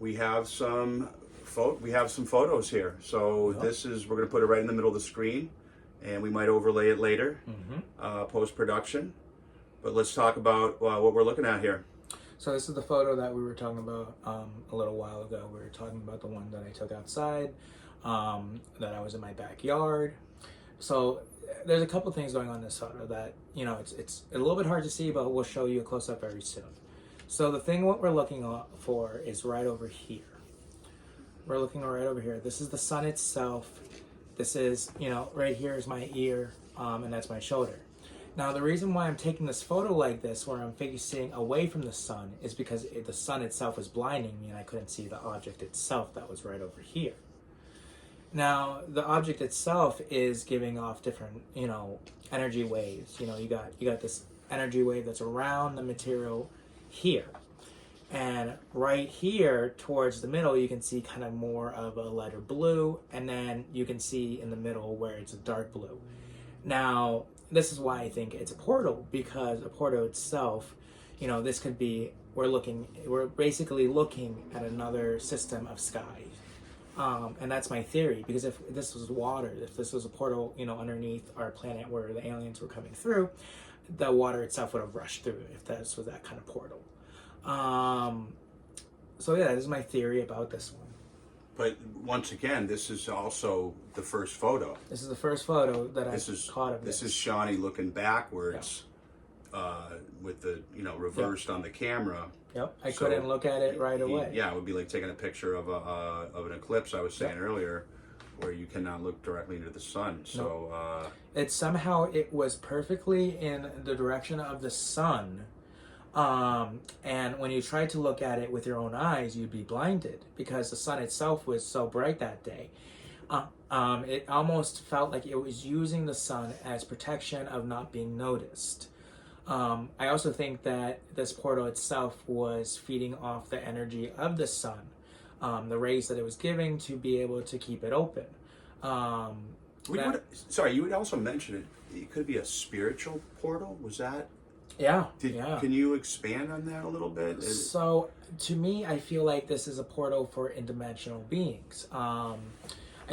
we have some photos here. So this is, we're going to put it right in the middle of the screen, and we might overlay it later, post production. But let's talk about what we're looking at here. So this is the photo that we were talking about a little while ago. We were talking about the one that I took outside, that I was in my backyard. So there's a couple things going on in this photo that, you know, it's a little bit hard to see, but we'll show you a close-up very soon. So the thing what we're looking for is right over here. We're looking right over here. This is the sun itself. This is, you know, right here is my ear, and that's my shoulder. Now, the reason why I'm taking this photo like this, where I'm facing away from the sun, is because the sun itself was blinding me and I couldn't see the object itself that was right over here. Now, the object itself is giving off different, you know, energy waves. You know, you got this energy wave that's around the material here. And right here towards the middle, you can see kind of more of a lighter blue, and then you can see in the middle where it's a dark blue. Now, this is why I think it's a portal, because a portal itself, you know, this could be, we're basically looking at another system of sky. And that's my theory, because if this was water, if this was a portal, you know, underneath our planet where the aliens were coming through, the water itself would have rushed through if this was that kind of portal. So yeah, this is my theory about this one. But once again, this is also the first photo. This is the first photo that I caught of this. This is Shawnee looking backwards, with the, you know, reversed on the camera. Yep, I couldn't look at it right away. Yeah, it would be like taking a picture of an eclipse. I was saying earlier, where you cannot look directly into the sun. So it somehow it was perfectly in the direction of the sun. And when you tried to look at it with your own eyes, you'd be blinded because the sun itself was so bright that day. It almost felt like it was using the sun as protection of not being noticed. I also think that this portal itself was feeding off the energy of the sun, the rays that it was giving to be able to keep it open. You would also mention it could be a spiritual portal. Was that? Yeah. Can you expand on that a little bit? So, to me, I feel like this is a portal for interdimensional beings. I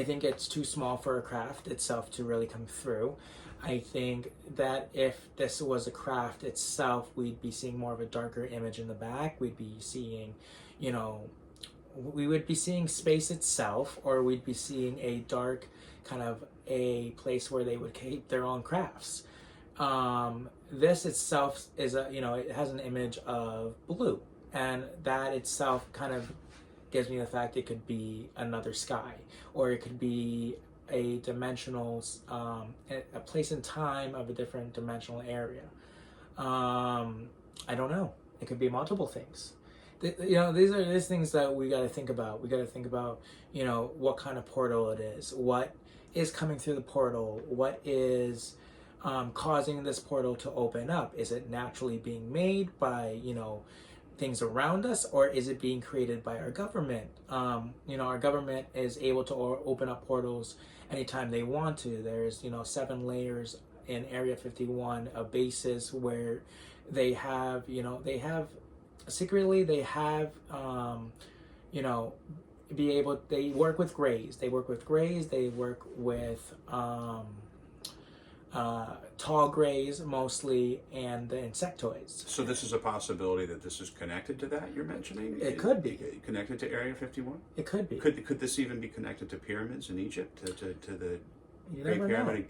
think it's too small for a craft itself to really come through. I think that if this was a craft itself, we'd be seeing more of a darker image in the back. We'd be seeing, you know, we would be seeing space itself, or we'd be seeing a dark kind of a place where they would keep their own crafts. This itself is it has an image of blue, and that itself kind of gives me the fact it could be another sky, or it could be a dimensional, a place in time of a different dimensional area. I don't know. It could be multiple things. These things that we got to think about. We got to think about, you know, what kind of portal it is, what is coming through the portal, what is causing this portal to open up. Is it naturally being made by, you know, things around us, or is it being created by our government? Our government is able to open up portals anytime they want to. There's, 7 layers in Area 51 of bases where they have, secretly they have, they work with grays. They work with tall grays mostly, and the insectoids. So this is a possibility that this is connected to that you're mentioning? It could be. Connected to Area 51? It could be. Could this even be connected to pyramids in Egypt? To the Great Pyramid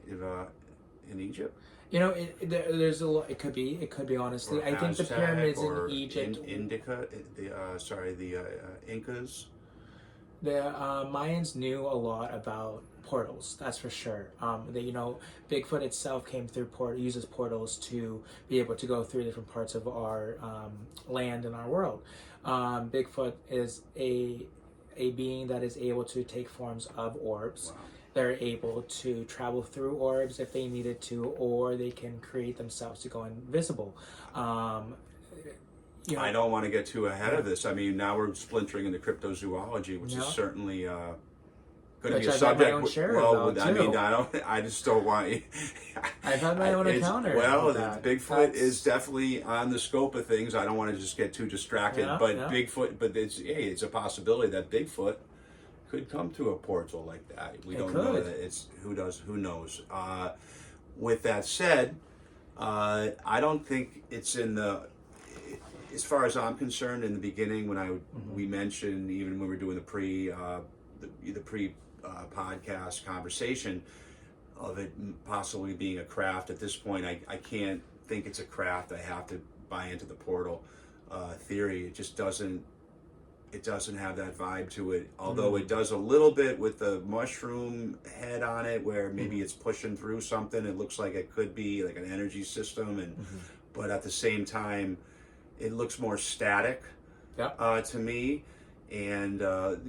in Egypt? There's a lot. It could be. Honestly, I think the pyramids in Egypt, the Incas. The Mayans knew a lot about portals. That's for sure. Bigfoot itself came through uses portals to be able to go through different parts of our land and our world. Bigfoot is a being that is able to take forms of orbs. Wow. They're able to travel through orbs if they needed to, or they can create themselves to go invisible. I don't want to get too ahead of this. I mean, now we're splintering into cryptozoology, which is certainly going to Which be a I've had my subject. own share Well, about, I mean, too. I just don't want you. I've had my own encounter Well, with that. Bigfoot is definitely on the scope of things. I don't want to just get too distracted, Yeah, but yeah. Bigfoot, but it's a possibility that Bigfoot could come to a portal like that. We don't know that. It's who knows. With that said, I don't think it's in the. As far as I'm concerned, in the beginning, when we mentioned, even when we were doing the pre podcast conversation of it possibly being a craft. At this point, I can't think it's a craft. I have to buy into the portal theory. It just doesn't. It doesn't have that vibe to it. Although it does a little bit with the mushroom head on it, where maybe it's pushing through something. It looks like it could be like an energy system, but at the same time, it looks more static to me. And to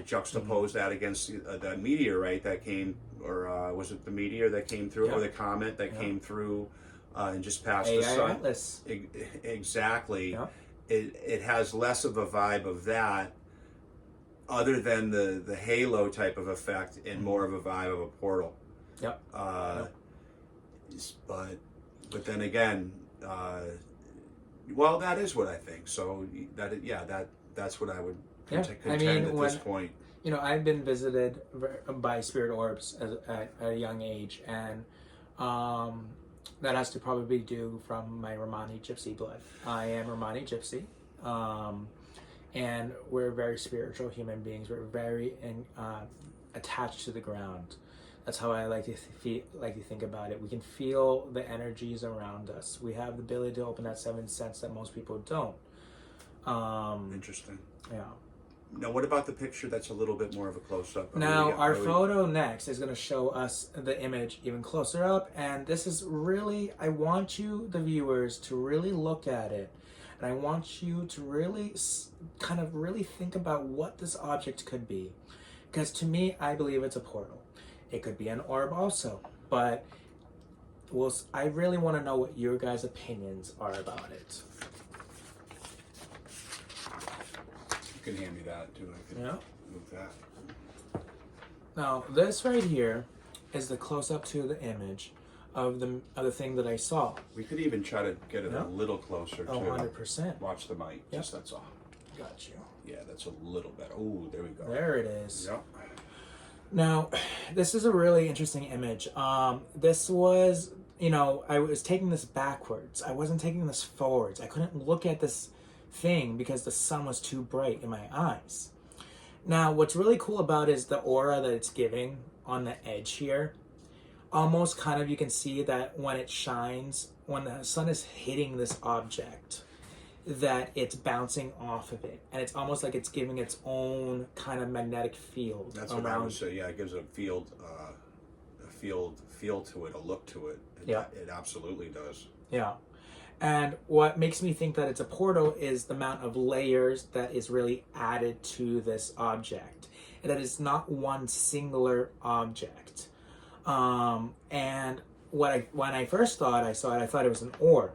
juxtapose that against that meteorite that came, or was it the meteor that came through, or the comet that came through and just passed the sun? Atlas. Exactly. Yeah. It has less of a vibe of that, other than the halo type of effect, and more of a vibe of a portal. Yep. But then again, well, that is what I think. So that's what I would contend at this point. I've been visited by spirit orbs at a young age, and that has to probably be due from my Romani Gypsy blood. I am Romani Gypsy, and we're very spiritual human beings. We're very attached to the ground. That's how I like to think about it. We can feel the energies around us. We have the ability to open that seventh sense that most people don't. Interesting. Yeah. Now, what about the picture that's a little bit more of a close-up? Now, our photo next is going to show us the image even closer up. And this is really, I want you, the viewers, to really look at it. And I want you to really really think about what this object could be. Because to me, I believe it's a portal. It could be an orb also. But I really want to know what your guys' opinions are about it. You can hand me that too. I can move that. Now, this right here is the close-up to the image of the thing that I saw. We could even try to get it a little closer too. 100%. Watch the mic. Yep. Just that's all. Got you. Yeah, that's a little better. Oh, there we go. There it is. Yep. Now, this is a really interesting image. This was, I was taking this backwards. I wasn't taking this forwards. I couldn't look at this thing because the sun was too bright in my eyes. Now, what's really cool about it is the aura that it's giving on the edge here. Almost kind of, you can see that when it shines, when the sun is hitting this object, that it's bouncing off of it, and it's almost like it's giving its own kind of magnetic field. That's what I would say. Yeah, it gives a feel to it, a look to it. It absolutely does. Yeah. And what makes me think that it's a portal is the amount of layers that is really added to this object, and that it's not one singular object. And when I first I saw it, I thought it was an orb.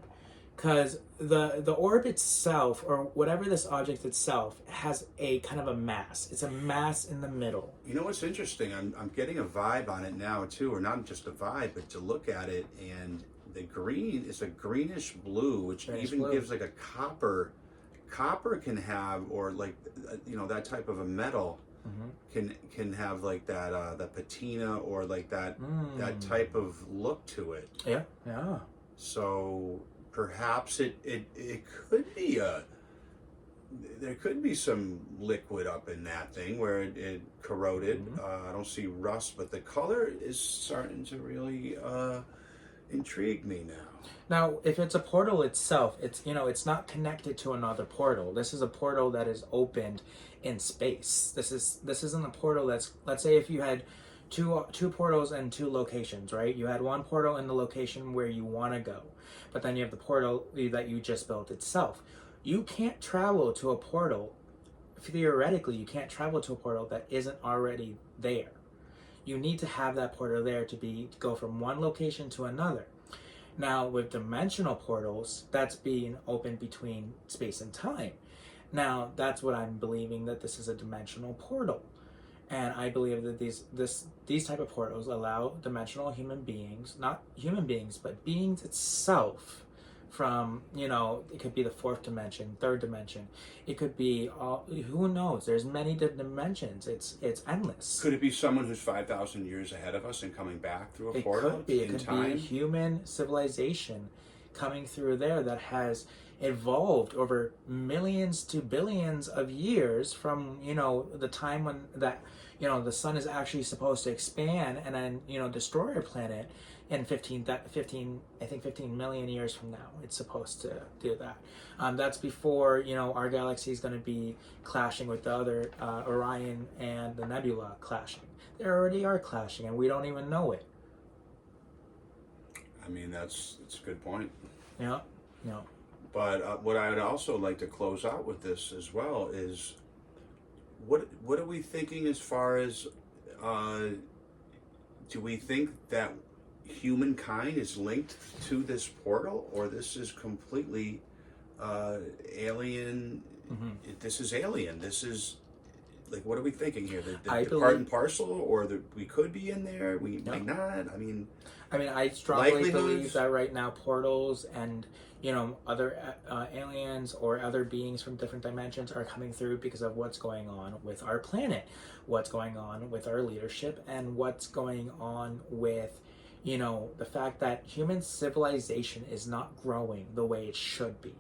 Because the orb itself, or whatever this object itself, has a kind of a mass. It's a mass in the middle. You know what's interesting? I'm getting a vibe on it now too, or not just a vibe, but to look at it, and the green is a greenish blue, which gives like a copper. Copper can have, or like that type of a metal can have like that patina, or like that type of look to it. Yeah, yeah. So perhaps it could be there could be some liquid up in that thing where it corroded. I don't see rust, but the color is starting to really intrigue me now. Now, if it's a portal itself, it's not connected to another portal. This is a portal that is opened in space. This isn't a portal that's, let's say if you had two portals and two locations, right? You had one portal in the location where you want to go, but then you have the portal that you just built itself. You can't travel to a portal, theoretically, you can't travel to a portal that isn't already there. You need to have that portal there to go from one location to another. Now, with dimensional portals, that's being opened between space and time. Now, that's what I'm believing, that this is a dimensional portal. And I believe that these type of portals allow dimensional human beings, not human beings, but beings itself, from, it could be the fourth dimension, third dimension. It could be all, who knows? There's many different dimensions. It's endless. Could it be someone who's 5,000 years ahead of us and coming back through a portal? Could be. It could be human civilization coming through there that has evolved over millions to billions of years from, the time when the sun is actually supposed to expand and then, destroy our planet in 15 million years from now. It's supposed to do that. That's before, our galaxy is going to be clashing with the other, Orion and the nebula clashing. They already are clashing and we don't even know it. I mean, that's a good point. Yeah. But what I would also like to close out with this as well is, what are we thinking as far as, do we think that humankind is linked to this portal, or this is completely alien? Mm-hmm. This is alien. This is, like, what are we thinking here? The part and parcel, or we could be in there, we might not. I mean, I strongly believe that right now portals and other aliens or other beings from different dimensions are coming through because of what's going on with our planet, what's going on with our leadership, and what's going on with the fact that human civilization is not growing the way it should be.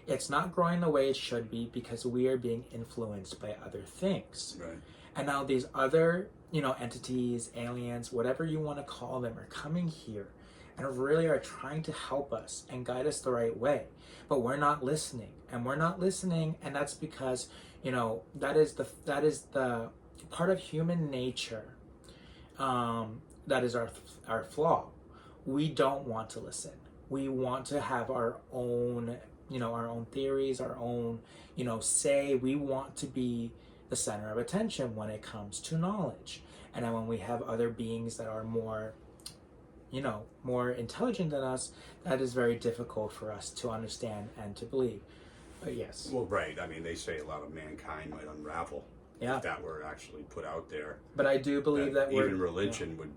It's not growing the way it should be because we are being influenced by other things. Right. And now these other, entities, aliens, whatever you want to call them, are coming here and really are trying to help us and guide us the right way. But we're not listening. And that's because, that is the part of human nature. That is our flaw. We don't want to listen. We want to have our own, our own theories, our own, say. We want to be the center of attention when it comes to knowledge. And then when we have other beings that are more, more intelligent than us, that is very difficult for us to understand and to believe. But yes. Well, right. I mean, they say a lot of mankind might unravel. Yeah. If that were actually put out there. But I do believe that even religion would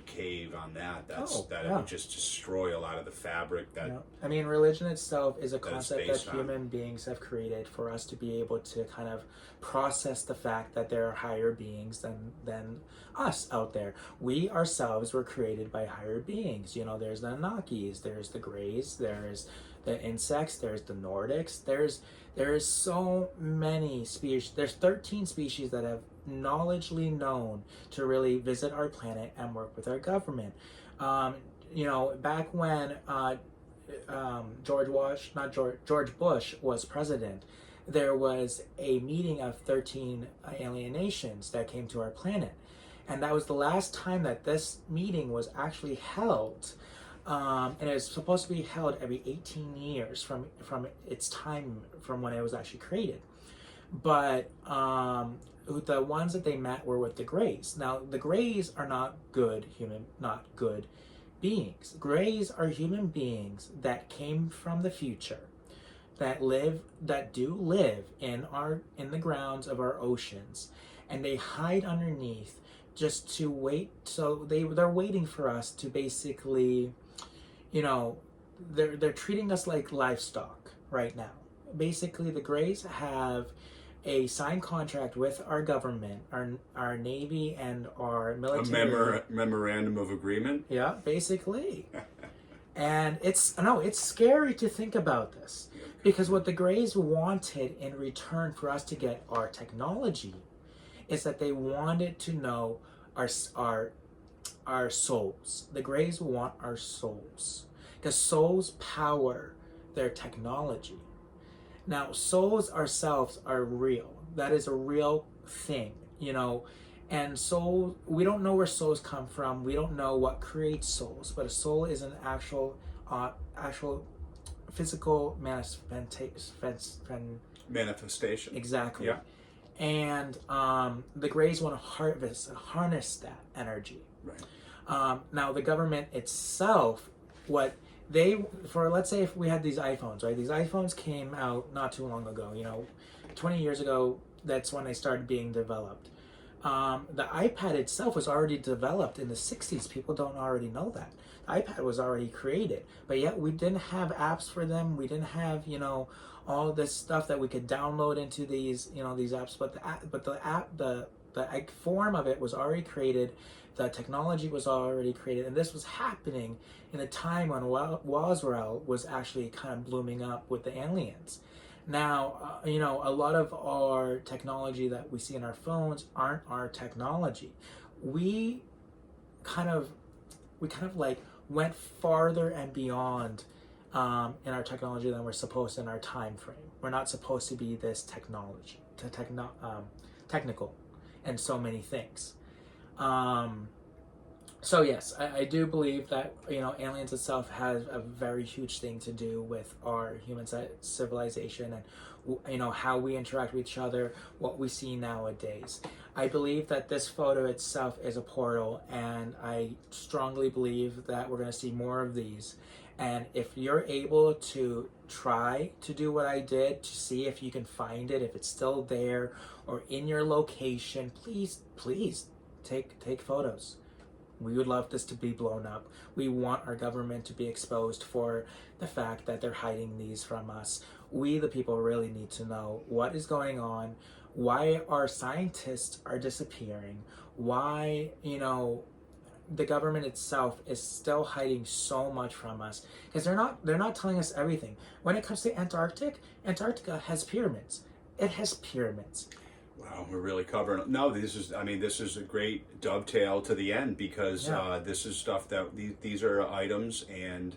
cave on that. It would just destroy a lot of the fabric that. Yeah. I mean, religion itself is a concept that human beings have created for us to be able to kind of process the fact that there are higher beings than us out there. We ourselves were created by higher beings. There's the Anunnakis, there's the Greys, there's the insects, there's the Nordics, there is so many species. There's 13 species that have knowledgeably known to really visit our planet and work with our government. Back when George Bush was president, there was a meeting of 13 alien nations that came to our planet. And that was the last time that this meeting was actually held. And it was supposed to be held every 18 years from its time, from when it was actually created. But the ones that they met were with the Greys. Now, the Greys are not good beings. Greys are human beings that came from the future, that do live in the grounds of our oceans, and they hide underneath just to wait. So they're waiting for us to basically, they're treating us like livestock right now. Basically, the Greys have a signed contract with our government, our Navy and our military. A memorandum of agreement? Yeah, basically. And it's scary to think about this, because what the Greys wanted in return for us to get our technology is that they wanted to know our souls. The Greys want our souls, because souls power their technology. Now, souls ourselves are real. That is a real thing, and soul, we don't know where souls come from. We don't know what creates souls, but a soul is an actual physical manifestation. Exactly. Yeah. And the Greys want to harness that energy. Right. Now, the government itself, what let's say if we had these iPhones, right? These iPhones came out not too long ago. 20 years ago. That's when they started being developed. The iPad itself was already developed in the 60s. People don't already know that. The iPad was already created, but yet we didn't have apps for them. We didn't have, all this stuff that we could download into these apps. But the form of it was already created. The technology was already created, and this was happening in a time when Roswell was actually kind of blooming up with the aliens. Now, a lot of our technology that we see in our phones aren't our technology. We kind of like went farther and beyond in our technology than we're supposed to in our time frame. We're not supposed to be this technical in so many things. So yes, I do believe that aliens itself has a very huge thing to do with our human civilization and how we interact with each other, what we see nowadays. I believe that this photo itself is a portal, and I strongly believe that we're going to see more of these. And if you're able to try to do what I did to see if you can find it, if it's still there or in your location, please take photos. We would love this to be blown up. We want our government to be exposed for the fact that they're hiding these from us. We, the people, really need to know what is going on, why our scientists are disappearing, why, the government itself is still hiding so much from us, because they're not telling us everything. When it comes to Antarctica has pyramids. It has pyramids. Wow, we're really covering. No, this is a great dovetail to the end, because this is stuff that these are items and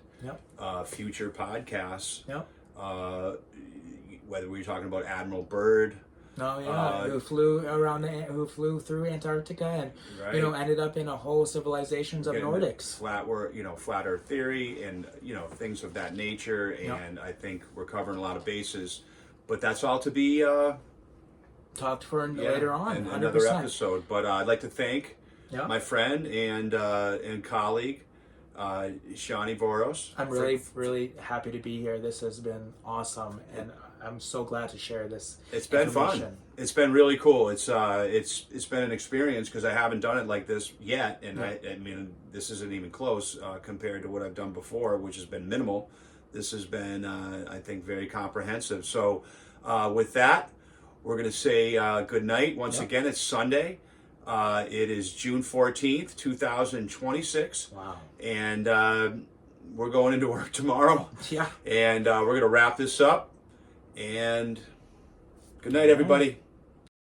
future podcasts. Yep. Whether we're talking about Admiral Byrd. Oh yeah, who flew through Antarctica and ended up in a whole civilizations of Nordics. Flat Earth theory and things of that nature. And I think we're covering a lot of bases, but that's all to be talked for later on in 100%. Another episode. But I'd like to thank my friend and colleague Sanyi Voros. I'm really happy to be here. This has been awesome, and I'm so glad to share this. It's been fun. It's been really cool. It's been an experience, because I haven't done it like this yet, and I mean, this isn't even close compared to what I've done before, which has been minimal. This has been I think very comprehensive. So with that, we're going to say good night. Once again, it's Sunday. It is June 14th, 2026. Wow. And we're going into work tomorrow. Yeah. And we're going to wrap this up. And good night, everybody.